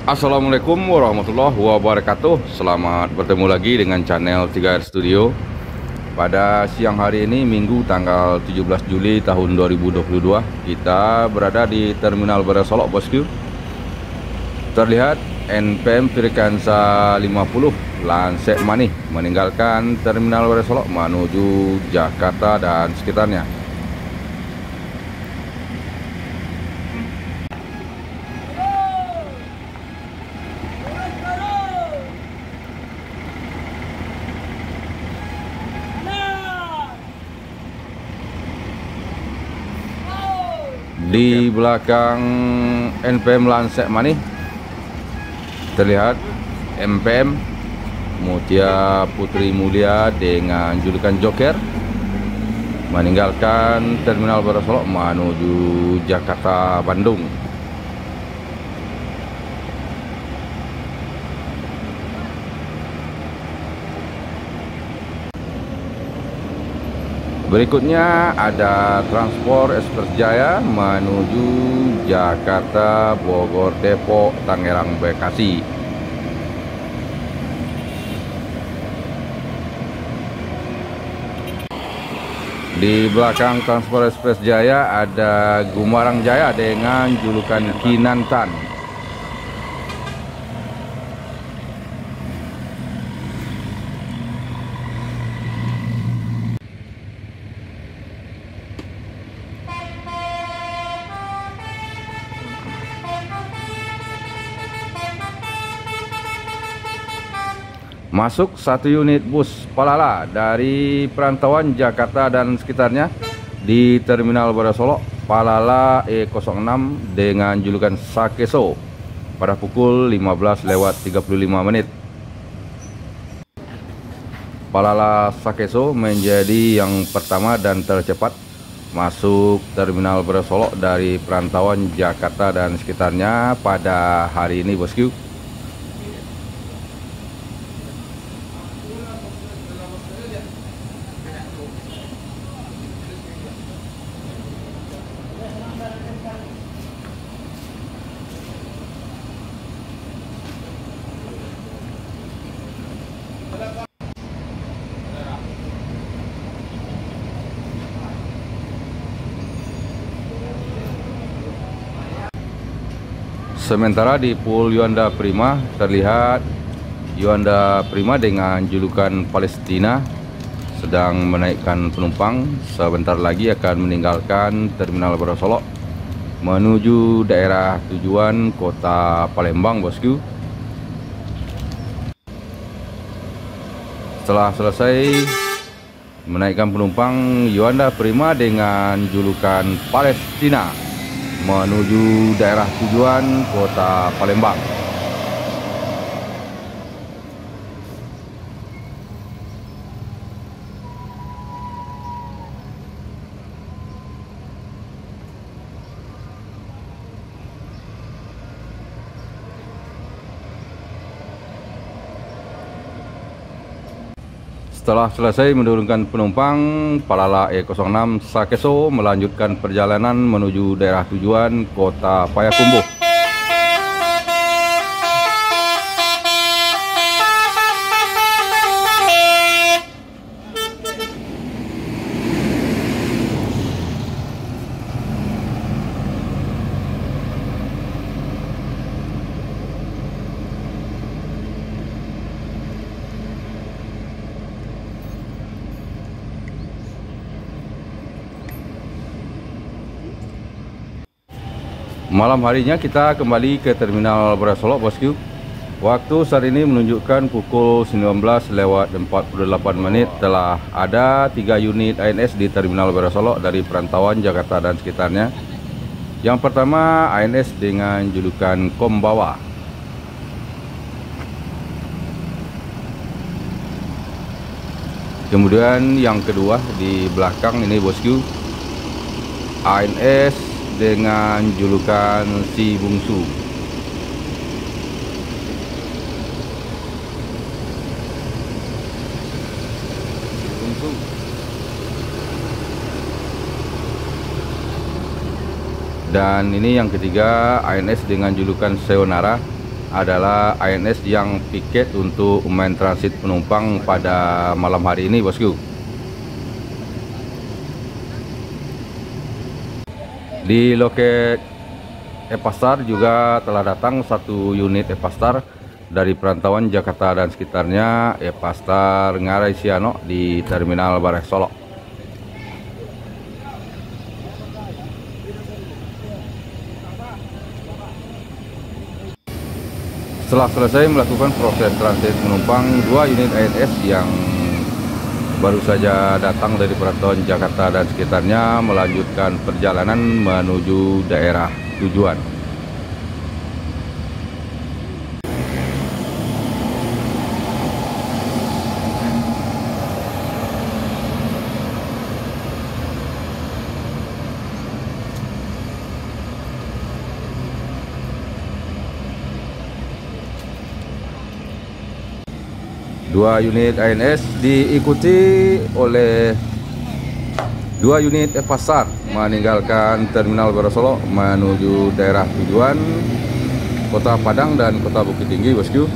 Assalamualaikum warahmatullahi wabarakatuh. Selamat bertemu lagi dengan channel 3R Studio. Pada siang hari ini Minggu tanggal 17 Juli tahun 2022, kita berada di Terminal Bara Solok, bosku. Terlihat NPM Frikansa 50 Lansek Manih meninggalkan Terminal Bara Solok menuju Jakarta dan sekitarnya. Di belakang NPM Lansek Manih terlihat MPM Mutia Putri Mulia dengan julukan Joker meninggalkan Terminal Bara Solok menuju Jakarta Bandung. Berikutnya ada Transport Ekspres Jaya menuju Jakarta, Bogor, Depok, Tangerang, Bekasi. Di belakang Transport Ekspres Jaya ada Gumarang Jaya dengan julukan Kinantan. Masuk satu unit bus Palala dari perantauan Jakarta dan sekitarnya di Terminal Bara Solok, Palala E06 dengan julukan Sakeso pada pukul 15:35. Palala Sakeso menjadi yang pertama dan tercepat masuk Terminal Bara Solok dari perantauan Jakarta dan sekitarnya pada hari ini, bosku. Sementara di Pool Yuanda Prima terlihat Yuanda Prima dengan julukan Palestina sedang menaikkan penumpang. Sebentar lagi akan meninggalkan Terminal Bara Solok menuju daerah tujuan kota Palembang, bosku. Setelah selesai menaikkan penumpang, Yuanda Prima dengan julukan Palestina menuju daerah tujuan kota Palembang. Setelah selesai menurunkan penumpang, Palala E06 Sakeso melanjutkan perjalanan menuju daerah tujuan kota Payakumbuh. Malam harinya kita kembali ke Terminal Bara Solok, bosku. Waktu saat ini menunjukkan pukul 19:48. Telah ada 3 unit ANS di Terminal Bara Solok dari perantauan Jakarta dan sekitarnya. Yang pertama ANS dengan julukan Kombawa. Kemudian yang kedua di belakang ini, bosku, ANS dengan julukan Si Bungsu. Dan ini yang ketiga ANS dengan julukan Sayonara adalah ANS yang piket untuk main transit penumpang pada malam hari ini, bosku. Di loket Epasar juga telah datang satu unit Epasar dari perantauan Jakarta dan sekitarnya, Epasar Ngarai Siano di Terminal Bareng Solo. Setelah selesai melakukan proses transit penumpang, 2 unit ANS yang baru saja datang dari perantauan Jakarta dan sekitarnya melanjutkan perjalanan menuju daerah tujuan. Dua unit ANS diikuti oleh 2 unit Epasar meninggalkan Terminal Bareng Solo menuju daerah tujuan Kota Padang dan Kota Bukit Tinggi, bosku.